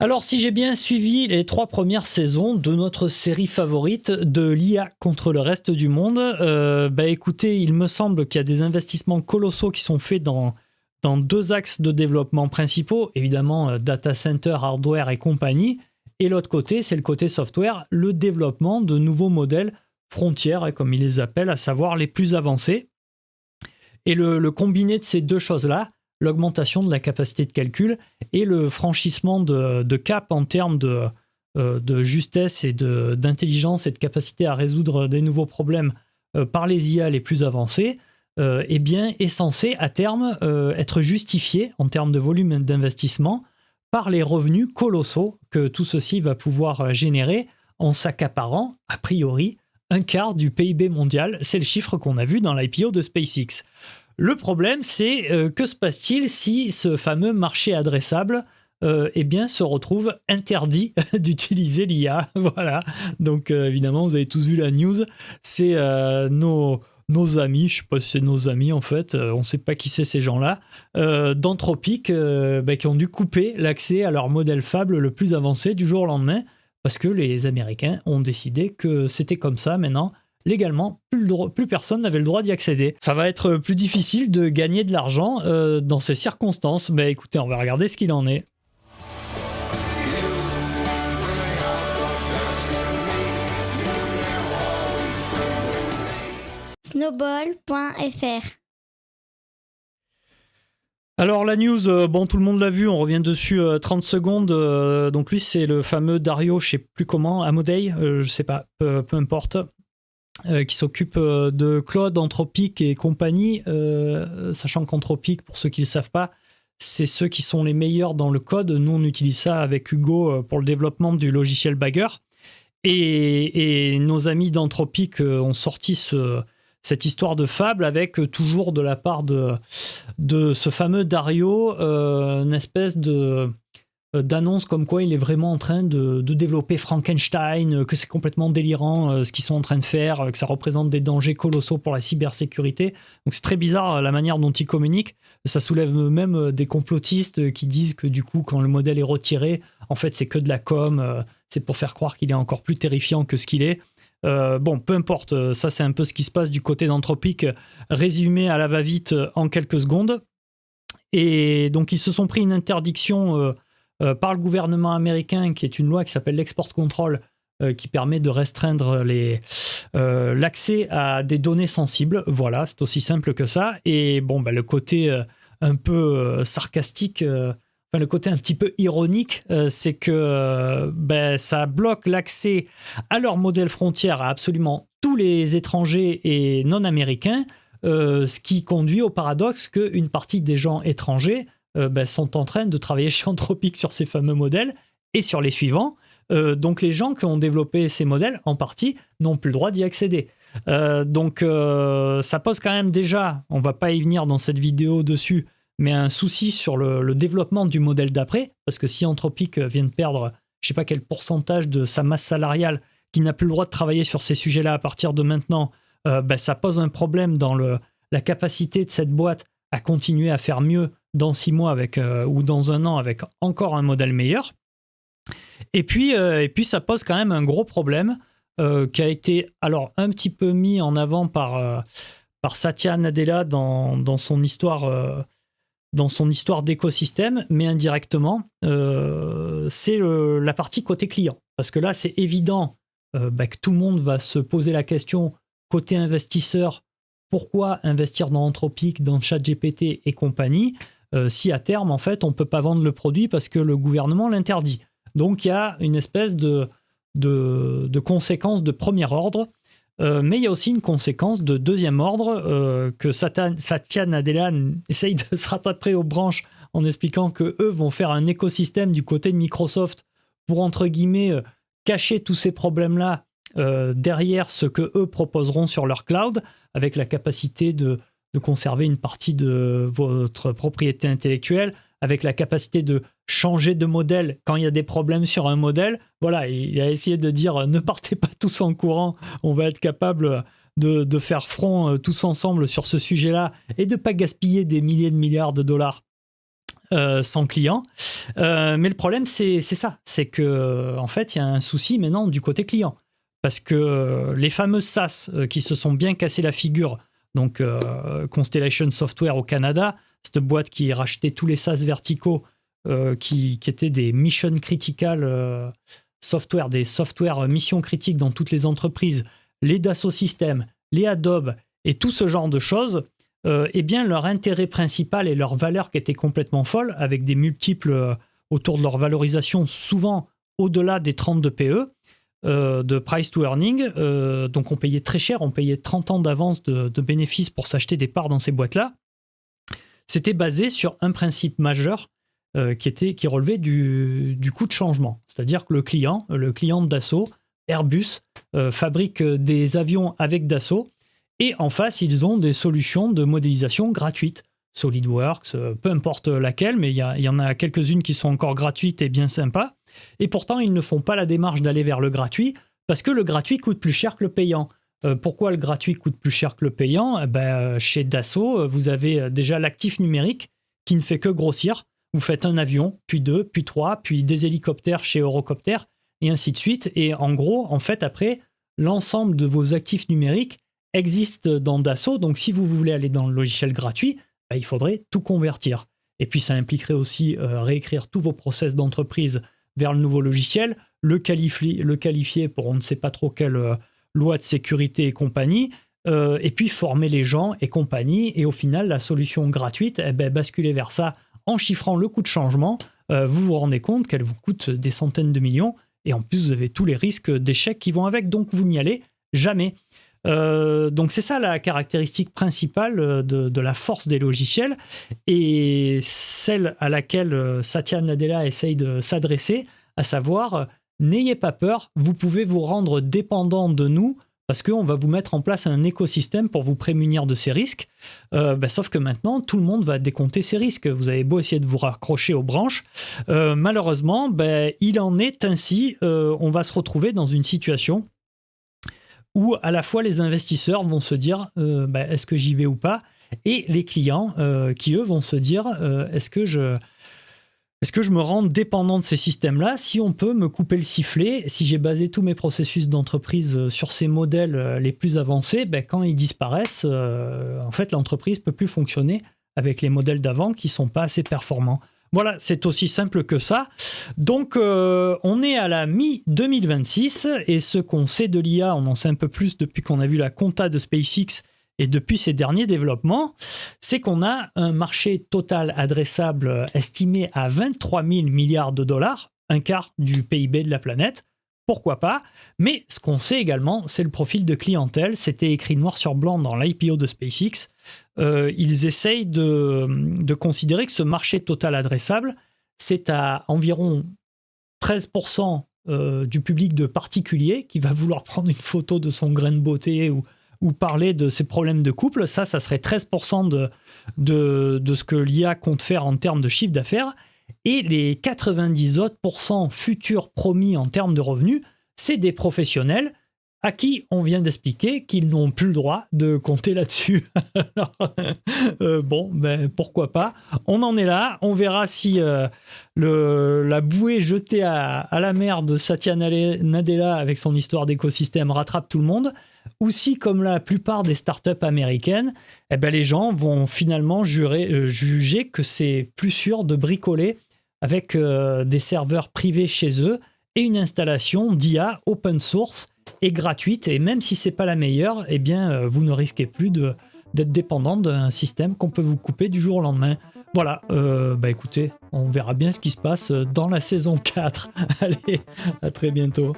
Alors, si j'ai bien suivi les 3 premières saisons de notre série favorite de l'IA contre le reste du monde, écoutez, il me semble qu'il y a des investissements colossaux qui sont faits dans 2 axes de développement principaux, évidemment data center, hardware et compagnie, et l'autre côté, c'est le côté software, le développement de nouveaux modèles frontières, comme ils les appellent, à savoir les plus avancés. Et le combiné de ces 2 choses-là, l'augmentation de la capacité de calcul et le franchissement de cap en termes de justesse et d'intelligence et de capacité à résoudre des nouveaux problèmes par les IA les plus avancés, est censé à terme être justifié en termes de volume d'investissement par les revenus colossaux que tout ceci va pouvoir générer en s'accaparant, a priori, 1/4 du PIB mondial. C'est le chiffre qu'on a vu dans l'IPO de SpaceX. Le problème, c'est que se passe-t-il si ce fameux marché adressable se retrouve interdit d'utiliser l'IA. Voilà. Donc évidemment, vous avez tous vu la news. C'est nos amis, je ne sais pas si c'est nos amis en fait, on ne sait pas qui c'est ces gens-là, d'Anthropic qui ont dû couper l'accès à leur modèle Fable le plus avancé du jour au lendemain parce que les Américains ont décidé que c'était comme ça maintenant. Légalement, plus personne n'avait le droit d'y accéder. Ça va être plus difficile de gagner de l'argent dans ces circonstances. Mais écoutez, on va regarder ce qu'il en est. Snowball.fr. Alors la news, tout le monde l'a vu, on revient dessus 30 secondes. Donc lui, c'est le fameux Dario, je ne sais plus comment, Amodei, je ne sais pas, peu importe. Qui s'occupe de Claude, Anthropic et compagnie, sachant qu'Anthropic, pour ceux qui ne le savent pas, c'est ceux qui sont les meilleurs dans le code. Nous, on utilise ça avec Hugo pour le développement du logiciel Bagger. Et nos amis d'Anthropic ont sorti cette histoire de Fable avec toujours de la part de ce fameux Dario, une espèce d'annonce comme quoi il est vraiment en train de développer Frankenstein, que c'est complètement délirant ce qu'ils sont en train de faire, que ça représente des dangers colossaux pour la cybersécurité. Donc c'est très bizarre la manière dont ils communiquent. Ça soulève même des complotistes qui disent que du coup, quand le modèle est retiré, en fait c'est que de la com, c'est pour faire croire qu'il est encore plus terrifiant que ce qu'il est. Peu importe, ça c'est un peu ce qui se passe du côté d'Anthropic, résumé à la va-vite en quelques secondes. Et donc ils se sont pris une interdiction par le gouvernement américain, qui est une loi qui s'appelle l'Export Control, qui permet de restreindre l'accès à des données sensibles. Voilà, c'est aussi simple que ça. Et le côté un peu sarcastique, le côté un petit peu ironique, c'est que ça bloque l'accès à leur modèle frontière à absolument tous les étrangers et non-américains, ce qui conduit au paradoxe qu'une partie des gens étrangers sont en train de travailler chez Anthropic sur ces fameux modèles et sur les suivants. Donc les gens qui ont développé ces modèles, en partie, n'ont plus le droit d'y accéder. Ça pose quand même déjà, on ne va pas y venir dans cette vidéo dessus, mais un souci sur le développement du modèle d'après, parce que si Anthropic vient de perdre, je ne sais pas quel pourcentage de sa masse salariale, qui n'a plus le droit de travailler sur ces sujets-là à partir de maintenant, ça pose un problème dans la capacité de cette boîte à continuer à faire mieux dans 6 mois ou dans 1 an avec encore un modèle meilleur. Et puis ça pose quand même un gros problème qui a été alors un petit peu mis en avant par Satya Nadella dans son histoire d'écosystème, mais indirectement, c'est la partie côté client. Parce que là, c'est évident que tout le monde va se poser la question côté investisseur, pourquoi investir dans Anthropic, dans ChatGPT et compagnie, si à terme, en fait, on ne peut pas vendre le produit parce que le gouvernement l'interdit. Donc, il y a une espèce de conséquence de premier ordre, mais il y a aussi une conséquence de deuxième ordre que Satya Nadella essaye de se rattraper aux branches en expliquant qu'eux vont faire un écosystème du côté de Microsoft pour, entre guillemets, cacher tous ces problèmes-là derrière ce que eux proposeront sur leur cloud, avec la capacité de conserver une partie de votre propriété intellectuelle, avec la capacité de changer de modèle quand il y a des problèmes sur un modèle. Voilà, il a essayé de dire ne partez pas tous en courant, on va être capable de faire front tous ensemble sur ce sujet-là et de ne pas gaspiller des milliers de milliards de dollars sans client. Mais le problème, c'est ça. C'est que en fait, il y a un souci maintenant du côté client. Parce que les fameuses SaaS qui se sont bien cassé la figure, donc Constellation Software au Canada, cette boîte qui rachetait tous les SaaS verticaux qui étaient des mission critical software, des softwares mission critiques dans toutes les entreprises, les Dassault Systèmes, les Adobe et tout ce genre de choses, eh bien leur intérêt principal et leur valeur qui était complètement folle, avec des multiples autour de leur valorisation souvent au-delà des 32 PE, de price to earning, donc on payait très cher, on payait 30 ans d'avance de bénéfices pour s'acheter des parts dans ces boîtes-là. C'était basé sur un principe majeur qui relevait du coût de changement. C'est-à-dire que le client de Dassault, Airbus, fabrique des avions avec Dassault, et en face, ils ont des solutions de modélisation gratuites. SolidWorks, peu importe laquelle, mais il y en a quelques-unes qui sont encore gratuites et bien sympas. Et pourtant, ils ne font pas la démarche d'aller vers le gratuit, parce que le gratuit coûte plus cher que le payant. Pourquoi le gratuit coûte plus cher que le payant ? Chez Dassault, vous avez déjà l'actif numérique qui ne fait que grossir. Vous faites un avion, puis 2, puis 3, puis des hélicoptères chez Eurocopter, et ainsi de suite. Et en gros, en fait, après, l'ensemble de vos actifs numériques existe dans Dassault. Donc, si vous voulez aller dans le logiciel gratuit, il faudrait tout convertir. Et puis, ça impliquerait aussi réécrire tous vos process d'entreprise vers le nouveau logiciel, le qualifier pour on ne sait pas trop quelle loi de sécurité et compagnie, et puis former les gens et compagnie. Et au final, la solution gratuite, basculer vers ça en chiffrant le coût de changement, vous vous rendez compte qu'elle vous coûte des centaines de millions, et en plus, vous avez tous les risques d'échec qui vont avec, donc vous n'y allez jamais. Donc c'est ça la caractéristique principale de la force des logiciels, et celle à laquelle Satya Nadella essaye de s'adresser, à savoir n'ayez pas peur, vous pouvez vous rendre dépendant de nous parce qu'on va vous mettre en place un écosystème pour vous prémunir de ces risques. Sauf que maintenant, tout le monde va décompter ces risques. Vous avez beau essayer de vous raccrocher aux branches. Malheureusement, il en est ainsi. On va se retrouver dans une situation où à la fois les investisseurs vont se dire est-ce que j'y vais ou pas, et les clients qui eux vont se dire est-ce que je me rends dépendant de ces systèmes-là, si on peut me couper le sifflet, si j'ai basé tous mes processus d'entreprise sur ces modèles les plus avancés, quand ils disparaissent, en fait l'entreprise ne peut plus fonctionner avec les modèles d'avant qui ne sont pas assez performants. Voilà, c'est aussi simple que ça. Donc, on est à la mi-2026 et ce qu'on sait de l'IA, on en sait un peu plus depuis qu'on a vu la compta de SpaceX et depuis ces derniers développements, c'est qu'on a un marché total adressable estimé à 23 000 milliards de dollars, un quart du PIB de la planète. Pourquoi pas ? Mais ce qu'on sait également, c'est le profil de clientèle. C'était écrit noir sur blanc dans l'IPO de SpaceX. Ils essayent de considérer que ce marché total adressable, c'est à environ 13% du public de particuliers qui va vouloir prendre une photo de son grain de beauté ou parler de ses problèmes de couple. Ça serait 13% de ce que l'IA compte faire en termes de chiffre d'affaires. Et les 90 autres % futurs promis en termes de revenus, c'est des professionnels à qui on vient d'expliquer qu'ils n'ont plus le droit de compter là-dessus. Alors, pourquoi pas ? On en est là. On verra si la bouée jetée à la mer de Satya Nadella avec son histoire d'écosystème rattrape tout le monde, ou si, comme la plupart des startups américaines, les gens vont finalement juger que c'est plus sûr de bricoler avec des serveurs privés chez eux et une installation d'IA open source et gratuite, et même si c'est pas la meilleure, vous ne risquez plus d'être dépendant d'un système qu'on peut vous couper du jour au lendemain. Voilà, écoutez, on verra bien ce qui se passe dans la saison 4. Allez, à très bientôt.